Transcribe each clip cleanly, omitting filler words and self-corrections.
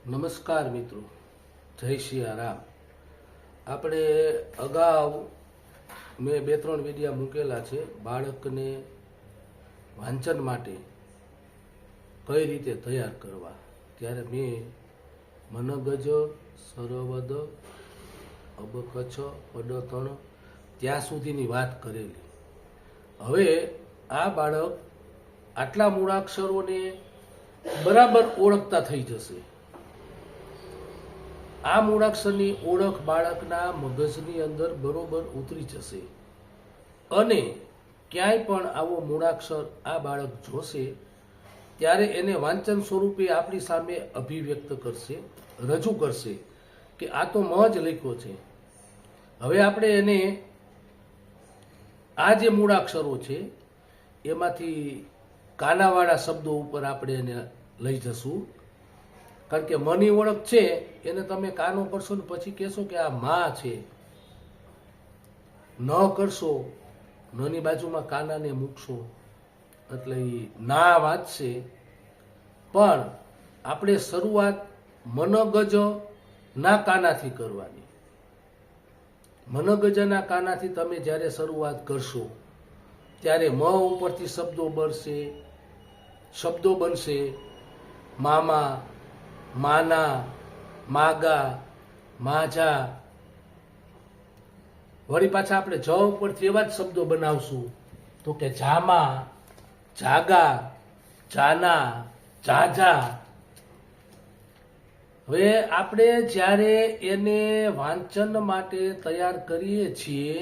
નમસ્કાર મિત્રો, જય સિયારામ. આપણે અગાઉ મેં 2-3 વિડીયા મૂકેલા છે બાળકને વાંચન માટે કઈ રીતે તૈયાર કરવા. ત્યારે મેં મનગજ, સરવદ, અબકચ્છ, પડતણ ત્યાં સુધીની વાત કરેલી. હવે આ બાળક આટલા મૂળાક્ષરોને બરાબર ઓળખતા થઈ જશે. આ મૂળાક્ષરની ઓળખ બાળકના મગજની અંદર બરોબર ઉતરી જશે અને ક્યાંય પણ આવો મૂળાક્ષર આ બાળક જોશે ત્યારે એને વાંચન સ્વરૂપે આપણી સામે અભિવ્યક્ત કરશે, રજૂ કરશે કે આ તો મ જ લખ્યો છે. હવે આપણે એને આ જે મૂળાક્ષરો છે એમાંથી કાનાવાળા શબ્દો ઉપર આપણે એને લઈ જશું. કારણ કે મની ઓળખ છે એને તમે કાનો કરશો ને પછી કહેશો કે આ માં છે. ન કરશો, નની બાજુમાં કાનાને મૂકશો એટલે એ ના વાંચશે. પણ આપણે શરૂઆત મનગજ ના કાનાથી કરવાની. મનગજના કાનાથી તમે જ્યારે શરૂઆત કરશો ત્યારે મ ઉપરથી શબ્દો બનશે મામા, માના, માગા, માજા. વળી પાછા આપણે જ ઉપરથી એવા જ શબ્દો બનાવશું તો કે જામા, જાગા, જાના, જાજા. હવે આપણે જ્યારે એને વાંચન માટે તૈયાર કરીએ છીએ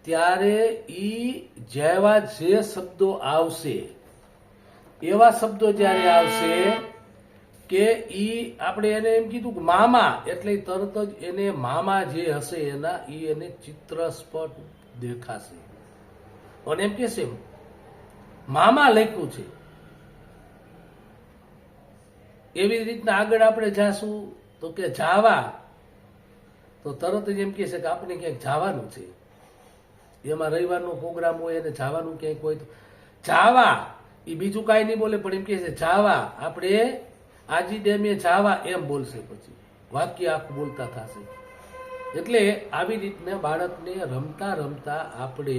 ત્યારે જેવા જે શબ્દો આવશે એવા શબ્દો જ્યારે આવશે કે આપણે એને એમ કીધું કે મામા એટલે તરત જ એને મામા જે હશે એના એને ચિત્ર સ્પષ્ટ દેખાશે અને એમ કહેશે મામા લખ્યું છે. એવી રીતના આગળ આપણે જાશું તો કે જાવા, તો તરત જ એમ કહેશે કે આપણે ક્યાંક જવાનું છે. એમાં રવિવારનો પ્રોગ્રામ હોય અને જવાનું ક્યાંક હોય તો જાવા, એ બીજું કાંઈ નહીં બોલે પણ એમ કહે છે જાવા, આપણે આજી ડેમે જાવા એમ બોલશે. પછી વાક્ય આખું બોલતા થશે. એટલે આવી રીતના બાળકને રમતા રમતા આપણે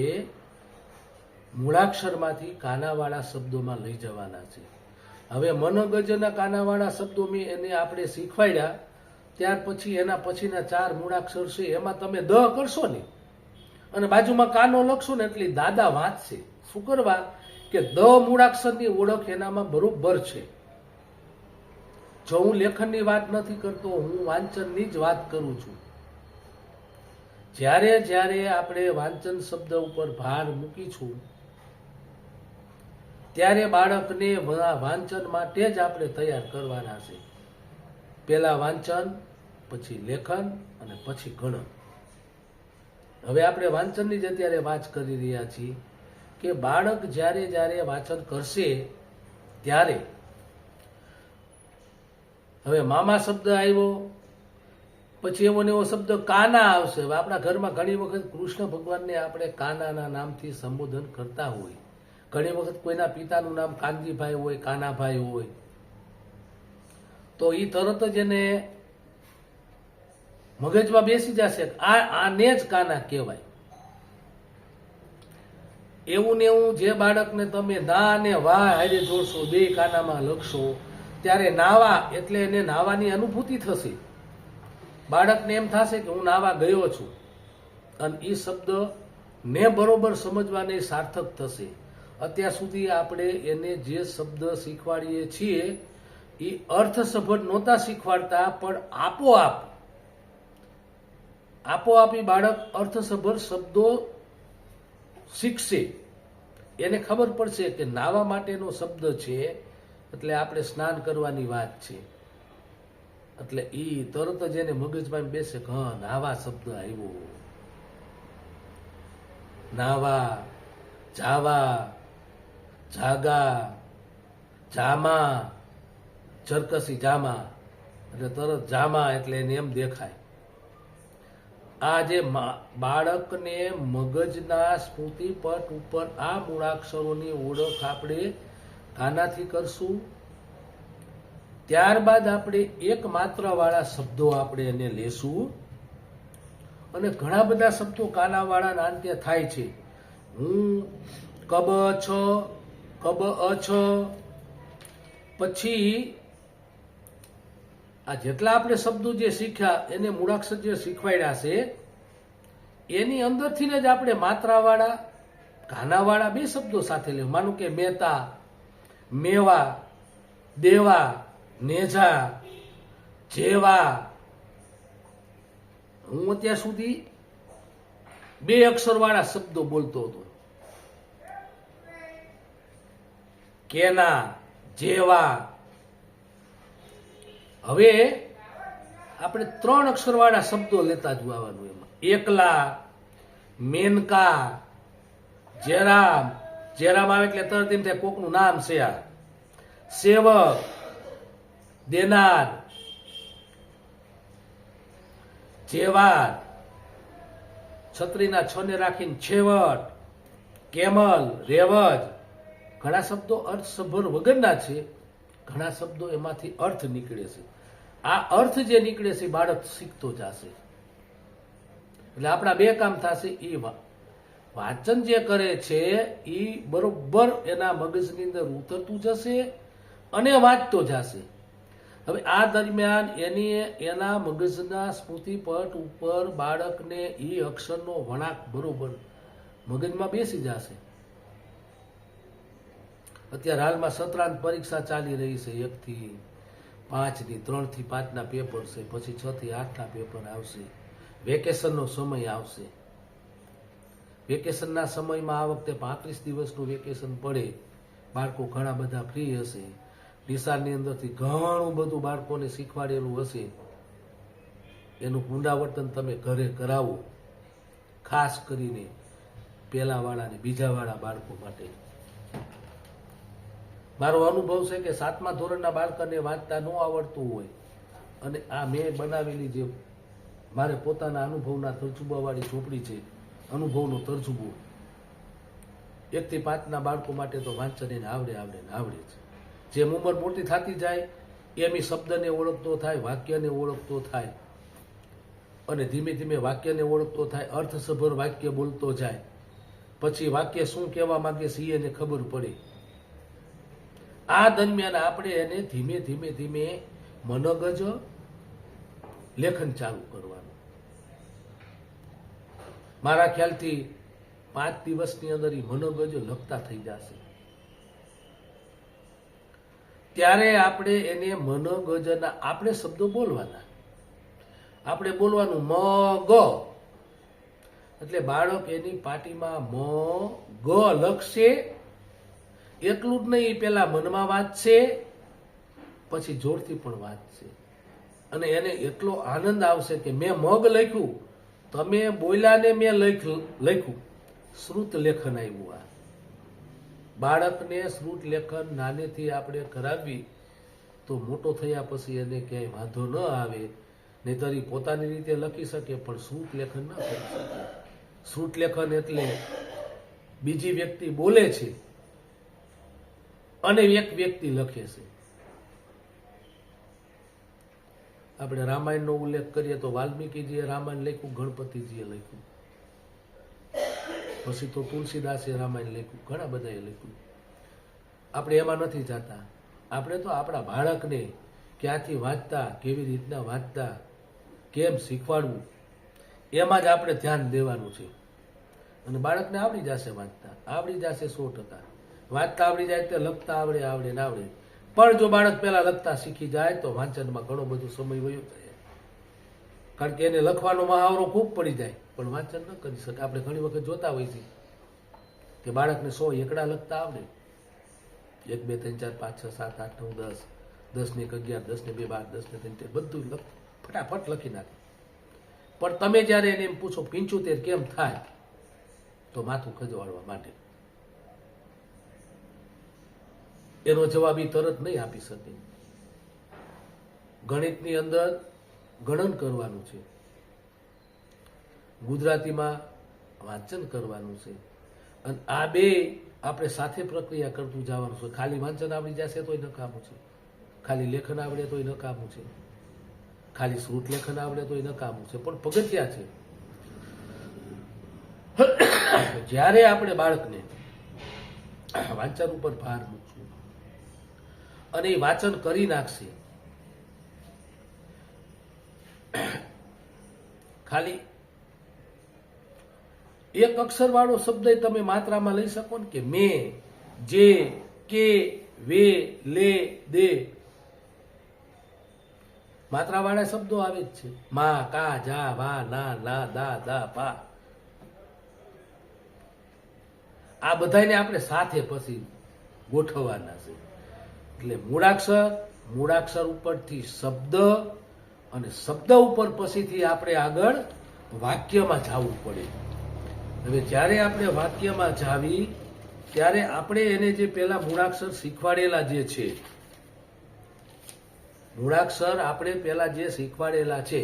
મૂળાક્ષરમાંથી કાનાવાળા શબ્દોમાં લઈ જવાના છે. હવે મનગજના કાનાવાળા શબ્દો મેં એને આપણે શીખવાડ્યા. ત્યાર પછી એના પછીના 4 મૂળાક્ષર છે એમાં તમે દ કરશો ને અને બાજુમાં કાનો લખશો ને એટલે દાદા વાંચશે. શું કરવા કે દ મૂળાક્ષરની ઓળખ એનામાં બરોબર છે. જો હું લેખનની વાત નથી કરતો, હું વાંચનની જ વાત કરું છું. જ્યારે જ્યારે આપણે વાંચન શબ્દ ઉપર ભાર મૂકીશું ત્યારે બાળકને વાંચન માટે જ આપણે તૈયાર કરવાના છે. પહેલા વાંચન, પછી લેખન અને પછી ગણન. હવે આપણે વાંચનની જ અત્યારે વાત કરી રહ્યા છીએ કે બાળક જ્યારે જ્યારે વાંચન કરશે ત્યારે હવે મામા શબ્દ આવ્યો, પછી એવો ને એવો શબ્દ કાના આવશે. હવે આપણા ઘરમાં ઘણી વખત કૃષ્ણ ભગવાનને આપણે કાનાના નામથી સંબોધન કરતા હોય. ઘણી વખત કોઈના પિતાનું નામ કાનજીભાઈ હોય, કાનાભાઈ હોય, તો એ તરત જ એને મગજમાં બેસી જશે આને જ કાના કહેવાય. એવું ને એવું જે બાળકને તમે ના અને વાહ હારે જોડશો, 2 કાનામાં લખશો ત્યારે નાવા એટલે એને નાવાની અનુભૂતિ થશે. બાળકને એમ થશે કે હું નાવા ગયો છું અને એ શબ્દ ને બરોબર સમજવાને સાર્થક થશે. અત્યાર સુધી આપણે એને જે શબ્દ શીખવાડીએ છીએ એ અર્થસભર નહોતા શીખવાડતા, પણ આપોઆપ બાળક અર્થસભર શબ્દો શીખશે. એને ખબર પડશે કે નાવા માટેનો શબ્દ છે એટલે આપણે સ્નાન કરવાની વાત છે. એટલે એ તરત જ એને મગજમાં બેસે કે હા નાવા શબ્દ આવ્યો. નાવા, જાવા, જાગા, જામા, ચરકસી જામા એટલે તરત જામા એટલે એને એમ દેખાય. આ જે બાળકને મગજના સ્મૃતિપટ ઉપર આ મૂળાક્ષરોની ઓળખ આપણે કાનાથી કરશું, ત્યારબાદ આપણે એક માત્ર વાળા શબ્દો આપણે એને લેશું અને ઘણા બધા શબ્દો કાના વાળા અંતે થાય છે. હું કબ છો, કબ છો. પછી આ જેટલા આપણે શબ્દો જે શીખ્યા એને મૂળાક્ષર જે શીખવાડ્યા છે એની અંદરથી જ આપણે માત્રાવાળા કાનાવાળા બે શબ્દો સાથે લેવું. માનું કે મહેતા, મેવા, દેવા, નેજા, જેવા. હું અત્યાર સુધી બે અક્ષરવાળા શબ્દો બોલતો હતો. કેના, જેવા. હવે આપણે 3 અક્ષરવાળા શબ્દો લેતા જવાનું. એમાં એકલા, મેનકા, જેરામ. જેરામ આવે એટલે તરત એમ થાય કોકનું નામ છે આ. સેવક, દેનાર, જેવાર. છત્રીના છ ને રાખીને છેવટ, કેમલ, રેવજ. ઘણા શબ્દો અર્થસભર વગરના છે, ઘણા શબ્દો એમાંથી અર્થ નીકળે છે. આ અર્થ જે નીકળે છે બાળક શીખતો જશે. એટલે આપણા બે કામ થશે. એ વાંચન જે કરે છે એ બરોબર એના મગજની અંદર ઉતરતું જશે અને વાંચતો જશે. હવે આ દરમિયાન એના મગજના સ્મૃતિપટ ઉપર બાળકને એ અક્ષરનો વળાંક બરોબર મગજમાં બેસી જશે. અત્યારે હાલમાં સત્રાંત પરીક્ષા ચાલી રહી છે. 1 થી 5 ની, 3 થી 5 ના પેપર છે, પછી 6 થી 8 ના પેપર આવશે. વેકેશનનો સમય આવશે. વેકેશનના સમયમાં આ વખતે 35 દિવસનું વેકેશન પડે. બાળકો ઘણા બધા ફ્રી હશે. નિશાળની અંદરથી ઘણું બધું બાળકોને શીખવાડેલું હશે. એનું પુનરાવર્તન તમે ઘરે કરાવો, ખાસ કરીને પહેલા વાળા ને બીજા વાળા બાળકો માટે. મારો અનુભવ છે કે 7મા ધોરણના બાળકને વાંચતા ન આવડતું હોય અને આ મેં બનાવેલી જે મારે પોતાના અનુભવના તરજુબાવાળી ચોપડી છે, અનુભવનો તરજુબો, 1 થી 5ના બાળકો માટે તો વાંચન એને આવડે છે. જેમ ઉંમર મોટી થતી જાય એમ એ શબ્દને ઓળખતો થાય, વાક્યને ઓળખતો થાય અને ધીમે ધીમે વાક્યને ઓળખતો થાય, અર્થસભર વાક્ય બોલતો જાય. પછી વાક્ય શું કહેવા માંગે છે એને ખબર પડે. આ દરમિયાન આપણે એને ધીમે ધીમે ધીમે મનોગજ લેખન ચાલુ કરવાનું. મારા ખ્યાલથી 5 દિવસની અંદર એ મનોગજ લખતા થઈ જશે. ત્યારે આપણે એને મનોગજના આપણે શબ્દો બોલવાના. આપણે બોલવાનું મ ગ એટલે બાળક એની પાટીમાં મ ગ લખશે. એટલું જ નહીં, પેલા મનમાં વાંચશે, પછી જોરથી પણ વાંચશે અને એને એટલો આનંદ આવશે કે મેં મગ લખ્યું, તમે બોલ્યા ને મેં લખ્યું. શ્રુત લેખન આવ્યું. આ બાળકને શ્રુત લેખન નાનેથી આપણે કરાવી તો મોટો થયા પછી એને ક્યાંય વાંધો ન આવે. નહીંતર એ પોતાની રીતે લખી શકે પણ શ્રુત લેખન ન કરી શકે. શ્રુત લેખન એટલે બીજી વ્યક્તિ બોલે છે અને એક વ્યક્તિ લખે છે. આપણે રામાયણનો ઉલ્લેખ કરીએ તો વાલ્મીકીજીએ રામાયણ લખ્યું, ગણપતિજીએ લખ્યું, પછી તો તુલસીદાસે રામાયણ લખ્યું, ઘણા બધાએ લખ્યું. આપણે એમાં નથી જાતા. આપણે તો આપણા બાળકને ક્યાંથી વાંચતા, કેવી રીતના વાંચતા, કેમ શીખવાડવું એમાં જ આપણે ધ્યાન દેવાનું છે. અને બાળકને આવડી જશે વાંચતા, આવડી જશે 100%. વાંચતા આવડી જાય તો લખતા આવડે ને આવડે. પણ જો બાળક પહેલા લખતા શીખી જાય તો વાંચનમાં ઘણો બધો સમય વયો જાય. કારણ કે એને લખવાનો મહાવરો ખૂબ પડી જાય પણ વાંચન ન કરી શકે. આપણે ઘણી વખત જોતા હોઈએ છીએ કે બાળકને 100 એકડા લખતા આવડે. 1 2 3 4 5 6 7 8 9 10, 10 ને 11, 10 ને 2 12, 10 ને 3 બધું ફટાફટ લખી નાખે. પણ તમે જ્યારે એને એમ પૂછો 75 કેમ થાય તો માથું ખજવાડવા માંડે. એનો જવાબ એ તરત નહીં આપી શકે. ગણિતની અંદર ગણન કરવાનું છે, ગુજરાતીમાં વાંચન કરવાનું છે અને આ બે આપણે સાથે પ્રક્રિયા કરતું જવાનું છે. ખાલી વાંચન આવડી જશે તો નકામું છે. ખાલી લેખન આવડે તો નકામું છે, ખાલી શ્રુત લેખન આવડે તો નકામું છે, પણ પગથિયા છે. જ્યારે આપણે બાળકને વાંચન ઉપર ભાર મૂકશું અને એ વાંચન કરી નાખશે, ખાલી એક અક્ષર વાળો શબ્દ તમે માત્રામાં લઈ શકો ને, કે મેં, જે, કે, વે, લે, દે, માત્રા વાળા શબ્દો આવે જ છે. મા, કા, જા, વા, ના, ના, દા, દા, પા, આ બધાને આપણે સાથે પછી ગોઠવવાના છે. એટલે મૂળાક્ષર ઉપરથી શબ્દ, અને શબ્દ ઉપર પછીથી આપણે આગળ વાક્યમાં જવું પડે. હવે જ્યારે આપણે વાક્યમાં જાવી ત્યારે આપણે એને જે પેલા મૂળાક્ષર શીખવાડેલા જે છે, મૂળાક્ષર આપણે પેલા જે શીખવાડેલા છે,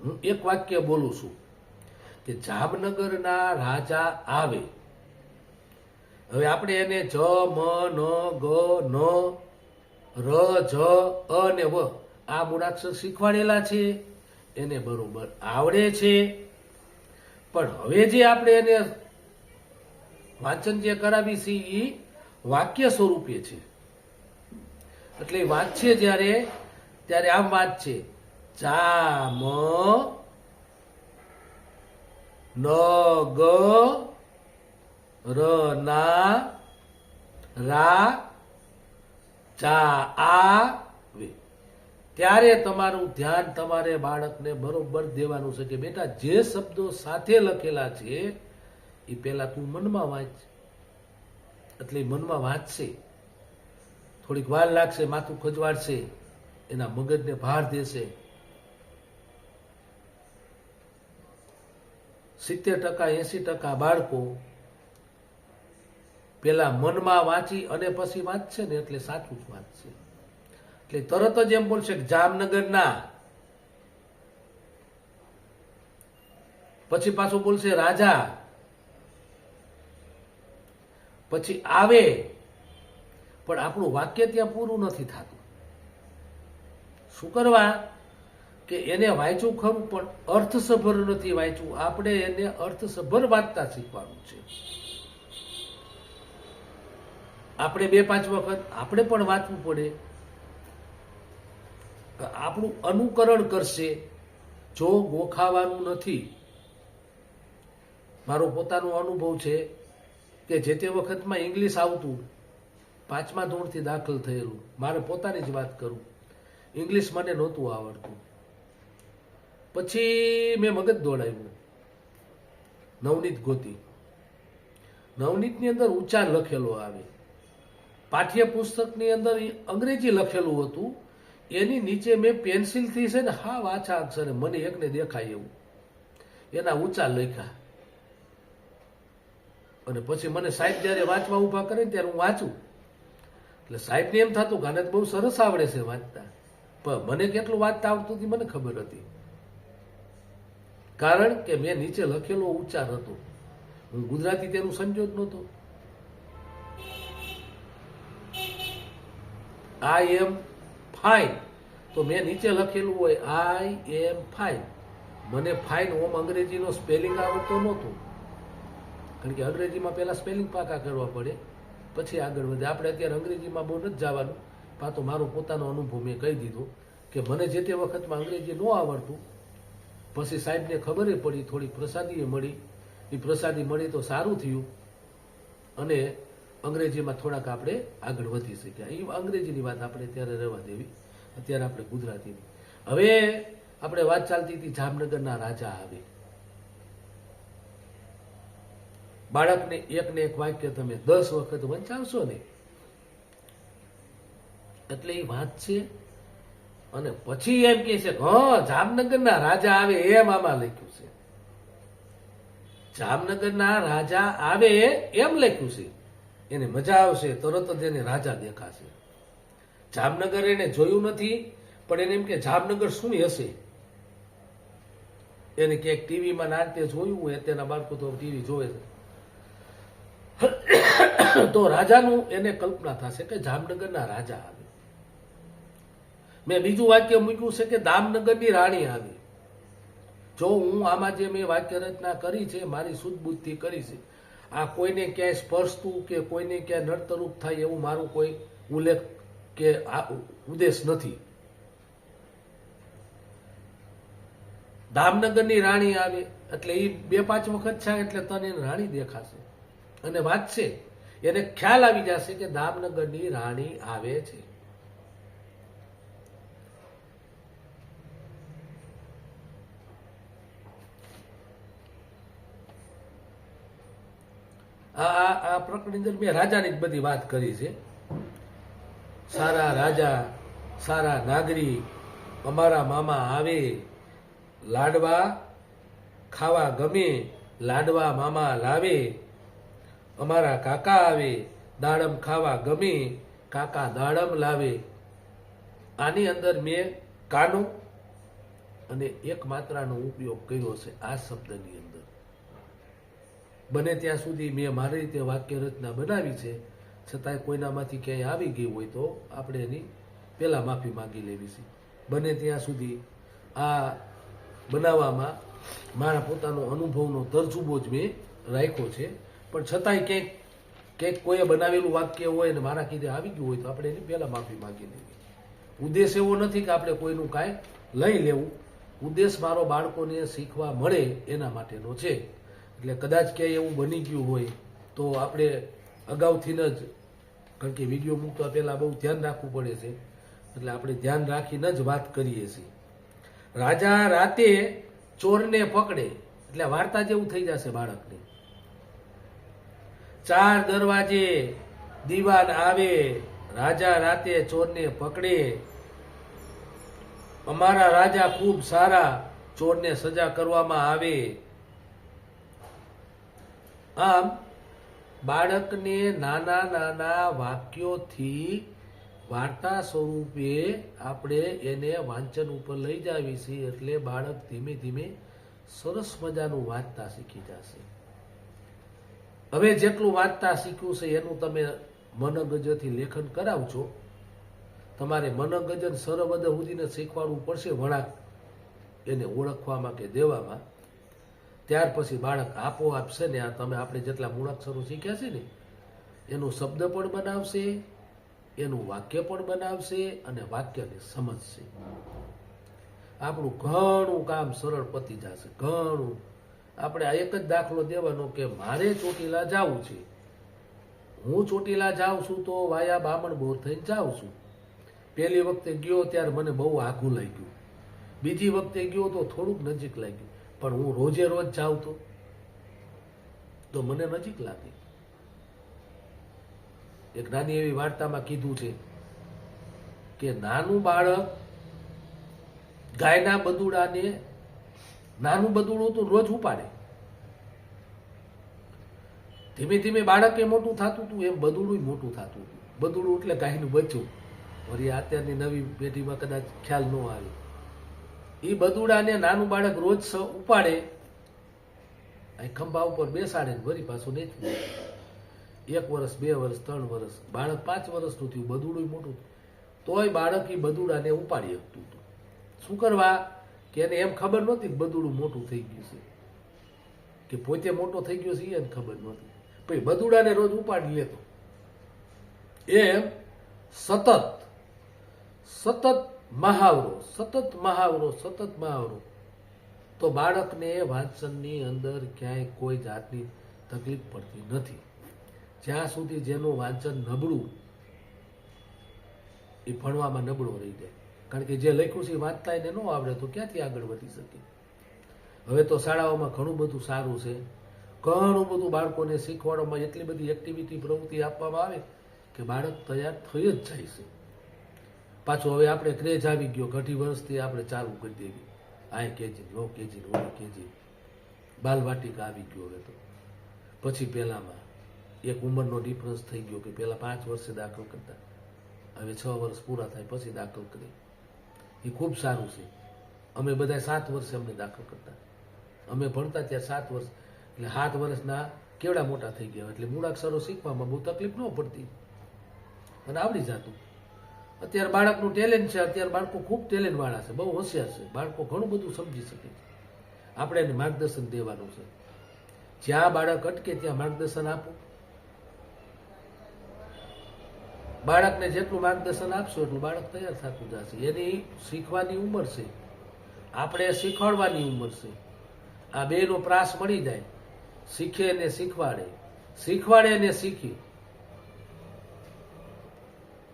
હું એક વાક્ય બોલું છું કે જામનગરના રાજા આવે. હવે આપણે એને જ, મ, ન, ગ, ન, ર, જ, અ ને વ આ મૂળાક્ષર શીખવાડેલા છે, એને બરોબર આવડે છે. પણ હવે જે આપણે એને વાંચન જે કરાવી છે એ વાક્ય સ્વરૂપે છે. એટલે વાંચે ત્યારે આમ વાત છે, જામ ન ગ ર ના રા ચા આ વે. ત્યારે તમારું ધ્યાન તમારે બાળકને બરોબર દેવાનું છે કે બેટા જે શબ્દો સાથે લખેલા છે એ પેલા તું મનમાં વાંચ. એટલે મનમાં વાંચશે, થોડીક વાર લાગશે, માથું ખજવાડશે, એના મગજને ભાર દેશે. 70% 80% બાળકો પેલા મનમાં વાંચી અને પછી વાંચશે ને એટલે સાચું જ વાંચશે. એટલે તરત જ એમ બોલશે કે જામનગરના, પછી પાછું બોલશે રાજા, પછી આવે, પણ આપણું વાક્ય ત્યાં પૂરું નથી થતું. શું કરવા? કે એને વાંચ્યું ખરું પણ અર્થસભર નથી વાંચ્યું. આપણે એને અર્થસભર વાંચતા શીખવાનું છે. આપણે 2-5 વખત આપણે પણ વાંચવું પડે. આપણું અનુકરણ કરશે, જો ગોખાવાનું નથી. મારો પોતાનો અનુભવ છે કે જે તે વખતમાં ઇંગ્લિશ આવતું, 5મા ધોરણથી દાખલ થયેલું, મારે પોતાની જ વાત કરું, ઇંગ્લિશ મને નહોતું આવડતું. પછી મેં મગજ દોડાવ્યું, નવનીત ગોતી. નવનીતની અંદર ઉચ્ચાર લખેલો આવે, પાઠ્યપુસ્તકની અંદર અંગ્રેજી લખેલું હતું, એની નીચે મેં પેન્સિલથી છે ને હા વાંચા અક્ષરે મને એકને દેખાય એવું એના ઉચ્ચાર લખ્યા. અને પછી મને સાહેબ જયારે વાંચવા ઉભા કરે ને ત્યારે હું વાંચું, એટલે સાહેબને એમ થતું કે આને તો બહુ સરસ આવડે છે વાંચતા, પણ મને કેટલું વાંચતા આવડતું હતી મને ખબર હતી. કારણ કે મેં નીચે લખેલો ઉચ્ચાર હતો, હું ગુજરાતી તેનું સમજો જ નહોતો. આઈ એમ ફાઇન, તો મેં નીચે લખેલું હોય આઈ એમ ફાઇન. મને ફાઇન ઓમ અંગ્રેજીનો સ્પેલિંગ આવડતો નહોતો, કારણ કે અંગ્રેજીમાં પહેલા સ્પેલિંગ પાકા કરવા પડે પછી આગળ વધે. આપણે અત્યારે અંગ્રેજીમાં બહુ નથી જવાનું. પાછો મારો પોતાનો અનુભવ મેં કહી દીધો કે મને જે તે વખતમાં અંગ્રેજી ન આવડતું, પછી સાહેબને ખબર પડી, થોડી પ્રસાદી મળી. એ પ્રસાદી મળી તો સારું થયું, અને અંગ્રેજીમાં થોડાક આપણે આગળ વધી શક્યા. એ અંગ્રેજીની વાત આપણે ત્યારે રહેવા દેવી, અત્યારે આપણે ગુજરાતીની. હવે આપણે વાત ચાલતી હતી જામનગરના રાજા આવે. બાળકને એકને એક વાક્ય તમે 10 વખત વંચાવશો ને એટલે એ વાંચશે, અને પછી એમ કે છે હા જામનગરના રાજા આવે એમ આમાં લખ્યું છે. જામનગરના રાજા આવે એમ લખ્યું છે. એને મજા આવશે, તરત જ એને રાજા દેખાશે. જામનગર એને જોયું નથી, પણ એને એમ કે જામનગર શું હશે. એને ક્યાંક ટીવીમાં નાટ્ય જોયું હોય, અત્યારના બાળકો તો ટીવી જોવે છે, તો રાજાનું એને કલ્પના થશે કે જામનગરના રાજા આવે. મેં બીજું વાક્ય મૂક્યું છે કે દામનગરની રાણી આવી. જો હું આમાં જે મેં વાક્ય રચના કરી છે મારી સૂઝબૂઝથી કરી છે. આ કોઈને ક્યાંય સ્પર્શતું કે કોઈને ક્યાંય નડતરૂપ થાય એવું મારું કોઈ ઉલ્લેખ કે આ ઉદ્દેશ નથી. દામનગરની રાણી આવે એટલે એ 2-5 વખત છે એટલે તને રાણી દેખાશે અને વાંચશે એને ખ્યાલ આવી જશે કે દામનગરની રાણી આવે છે. આ પ્રકરણની અંદર મેં રાજાની જ બધી વાત કરી છે. સારા રાજા સારા નાગરિક અમારા મામા આવે, લાડવા ખાવા ગમે, લાડવા મામા લાવે, અમારા કાકા આવે, દાડમ ખાવા ગમે, કાકા દાડમ લાવે. આની અંદર મેં કાનો અને એક માત્રાનો ઉપયોગ કર્યો છે આ શબ્દની અંદર. બને ત્યાં સુધી મેં મારી રીતે વાક્ય રચના બનાવી છે, છતાંય કોઈનામાંથી ક્યાંય આવી ગઈ હોય તો આપણે એની પહેલા માફી માંગી લેવી છે. બને ત્યાં સુધી આ બનાવવામાં મારા પોતાનો અનુભવનો તરજુબો જ મેં રાખ્યો છે, પણ છતાંય ક્યાંક કોઈએ બનાવેલું વાક્ય હોય ને મારા કીધે આવી ગયું હોય તો આપણે એની પહેલા માફી માંગી લેવી. ઉદ્દેશ એવો નથી કે આપણે કોઈનું કાંઈ લઈ લેવું. ઉદ્દેશ મારો બાળકોને શીખવા મળે એના માટેનો છે. એટલે કદાચ ક્યાંય એવું બની ગયું હોય તો આપણે અગાઉથી જ, કારણ કે વિડીયો મૂકવા પહેલાં બહુ ધ્યાન રાખવું પડે છે, એટલે આપણે ધ્યાન રાખીને જ વાત કરીએ છીએ. રાજા રાતે ચોરને પકડે એટલે વાર્તા જેવું થઈ જશે બાળકને. 4 દરવાજે દીવાન આવે, રાજા રાતે ચોરને પકડે, અમારા રાજા ખૂબ સારા, ચોરને સજા કરવામાં આવે. આમ બાળકને નાના નાના વાક્યોથી વાર્તા સ્વરૂપે આપણે એને વાંચન ઉપર લઈ જાવી છીએ એટલે બાળક ધીમે ધીમે સરસ મજાનું વાંચતા શીખી જશે. હવે જેટલું વાંચતા શીખ્યું છે એનું તમે મનગજથી લેખન કરાવજો. તમારે મનગજન સરવદ સુધીને શીખવાડવું પડશે વળાંક એને ઓળખવામાં કે દેવામાં. ત્યાર પછી બાળક આપોઆપ છે ને આ તમે આપણે જેટલા મૂળાક્ષરો શીખ્યા છે ને એનું શબ્દ પણ બનાવશે, એનું વાક્ય પણ બનાવશે અને વાક્યને સમજશે. આપણું ઘણું કામ સરળ પતી જશે. ઘણું આપણે આ એક જ દાખલો દેવાનો કે મારે ચોટીલા જવું છે, હું ચોટીલા જાઉં છું તો વાયા બામણ બોર થઈને જાઉં છું. પહેલી વખતે ગયો ત્યારે મને બહુ આઘું લાગ્યું, બીજી વખતે ગયો તો થોડુંક નજીક લાગ્યું, પણ હું રોજે રોજ જાઉં તો મને નજીક લાગે. એક નાની એવી વાર્તામાં કીધું છે કે નાનું બાળક ગાયના બદુડાને, નાનું બદુડું તો રોજ ઉપાડે. ધીમે ધીમે બાળકે મોટું થતું હતું એમ બદુડું મોટું થતું હતું. બદુડું એટલે ગાયનું બચ્ચું. વળી અત્યારની નવી પેઢીમાં કદાચ ખ્યાલ ન આવે. એ બદુડાને નાનું બાળક રોજ ઉપાડે, ખંભા ઉપર બેસાડે વળી પાછું નહીં. 1 વર્ષ 2 વર્ષ 3 વર્ષ, બાળક 5 વર્ષનું થયું, બદુડું મોટું, તોય બાળક એ બદુડાને ઉપાડી શકતું હતું. શું કરવા કે એને એમ ખબર નહોતી કે બદુડું મોટું થઈ ગયું છે, કે પોતે મોટો થઈ ગયો છે એને ખબર નહોતી. પછી બદુડાને રોજ ઉપાડી લેતો. એમ સતત મહાવરો તો બાળકને વાંચનની અંદર ક્યાંય કોઈ જાતની તકલીફ પડતી નથી. જ્યાં સુધી જેનું વાંચન નબળું, એ ભણવામાં નબળો રહી જાય. કારણ કે જે લખ્યું છે એ વાંચતા એને ન આવડે તો ક્યાંથી આગળ વધી શકે. હવે તો શાળાઓમાં ઘણું બધું સારું છે, ઘણું બધું બાળકોને શીખવાડવામાં એટલી બધી એક્ટિવિટી પ્રવૃત્તિ આપવામાં આવે કે બાળક તૈયાર થઈ જ જાય છે. પાછું હવે આપણે ક્રેઝ આવી ગયો, અઢી વર્ષથી આપણે ચાલુ કરી દેવી. આ કેજી, લો કેજી, ઓલી કેજી, બાલવાટિકા આવી ગયો. હવે તો પછી પહેલામાં એક ઉંમરનો ડિફરન્સ થઈ ગયો કે પહેલા 5 વર્ષે દાખલ કરતા, હવે 6 વર્ષ પૂરા થાય પછી દાખલ કરે. એ ખૂબ સારું છે. અમે બધા 7 વર્ષે અમને દાખલ કરતા. અમે ભણતા ત્યાં 7 વર્ષ એટલે 7 વર્ષના કેવડા મોટા થઈ ગયા એટલે મૂળાક્ષરો શીખવામાં બહુ તકલીફ ન પડતી અને આવડી જતું. અત્યારે બાળકનું ટેલેન્ટ છે, અત્યારે બાળકો ખૂબ ટેલેન્ટ વાળા છે, બહુ હોશિયાર છે, બાળકો ઘણું બધું સમજી શકે છે. આપણે એને માર્ગદર્શન દેવાનું છે. જ્યાં બાળક અટકે ત્યાં માર્ગદર્શન આપો. બાળકને જેટલું માર્ગદર્શન આપશો એટલું બાળક તૈયાર થતું જશે. એની શીખવાની ઉંમર છે, આપણે શીખવાડવાની ઉંમર છે. આ બેનો પ્રાસ મળી જાય, શીખે ને શીખવાડે, શીખવાડે ને શીખે,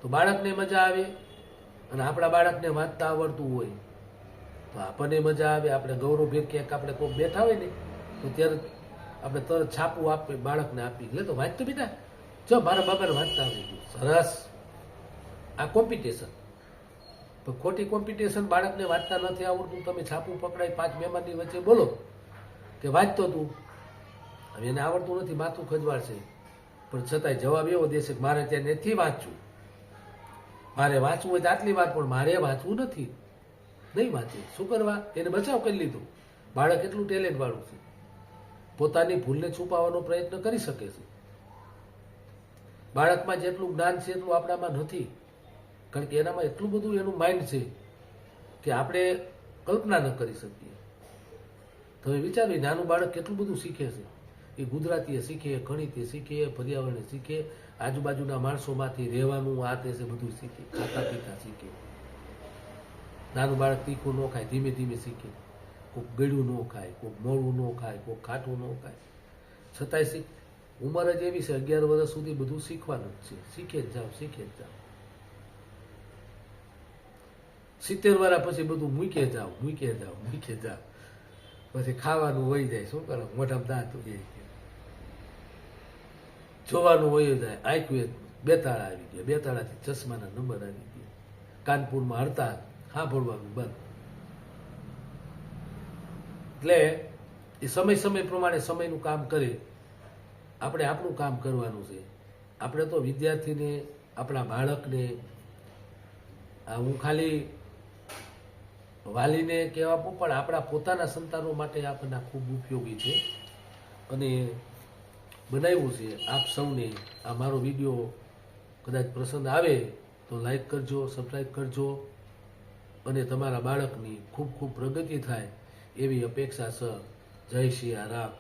તો બાળકને મજા આવે. અને આપણા બાળકને વાંચતા આવડતું હોય તો આપણને મજા આવે. આપણે ગૌરવભેર ક્યાંક આપણે કોઈ બેઠા હોય ને તો ત્યારે આપણે તરત છાપું આપે બાળકને આપી, લે તો વાંચતો બેટા, જો મારા બાબાને વાંચતા આવી ગયું, સરસ. આ કોમ્પિટિશન. તો ખોટી કોમ્પિટિશન, બાળકને વાંચતા નથી આવડતું, તમે છાપું પકડાય 5 મહેમાનની વચ્ચે બોલો કે વાંચતો તું, હવે એને આવડતું નથી, માથું ખજવાડશે, પણ છતાંય જવાબ એવો દેશે કે મારે ત્યાં નથી વાંચવું, મારે વાંચવું હોય તો આટલી વાત, પણ મારે વાંચવું નથી, નહીં વાંચે. શું કરવા? એને બચાવ કરી લીધો. બાળક એટલું ટેલેન્ટ વાળું છે, પોતાની ભૂલને છુપાવવાનો પ્રયત્ન કરી શકે છે. બાળકમાં જેટલું જ્ઞાન છે એટલું આપણામાં નથી, કારણ કે એનામાં એટલું બધું એનું માઇન્ડ છે કે આપણે કલ્પના ન કરી શકીએ. તમે વિચારો, નાનું બાળક કેટલું બધું શીખે છે. એ ગુજરાતી શીખે, ગણિત શીખે, પર્યાવરણ શીખે, આજુબાજુના માણસોમાંથી રહેવાનું, આ તે છે બધું શીખે, ખાતા પીતા શીખે. નાનું બાળક તીખું ન ખાય, ધીમે ધીમે શીખે. કોઈક ગળ્યું ન ખાય, કોઈક મોળું ન ખાય, કોઈક ખાટું ન ખાય, છતાંય શીખ. ઉંમર જ એવી છે, 11 વર્ષ સુધી બધું શીખવાનું જ છે. શીખે જ જાઓ, શીખે જ જાઓ. 70 વર્ષ પછી બધું મૂકે જાઓ, મૂકે જાઓ, મૂકે જાઓ. પછી ખાવાનું વહી જાય, શું કરો? મોઢામાં દાંત ઉગે, જોવાનું વહી જાય. આંખ્યું બેતાળા આવી ગયા, બેતાળાથી ચશ્માના નંબર આવી ગયા, કાનપુરમાં હડતાલ, સાંભળવાનું બંધ. એટલે એ સમય પ્રમાણે સમયનું કામ કરે. આપણે આપણું કામ કરવાનું છે. આપણે તો વિદ્યાર્થીને, આપણા બાળકને, હું ખાલી વાલીને કહેવા પણ આપણા પોતાના સંતાનો માટે આપણને ખૂબ ઉપયોગી છે. અને બનાવ્યું છે આપ સૌને. આ મારો વિડીયો કદાચ પસંદ આવે તો લાઈક કરજો, સબસ્ક્રાઈબ કરજો, અને તમારા બાળકની ખૂબ ખૂબ પ્રગતિ થાય એવી અપેક્ષા છે. જય શ્રી રામ.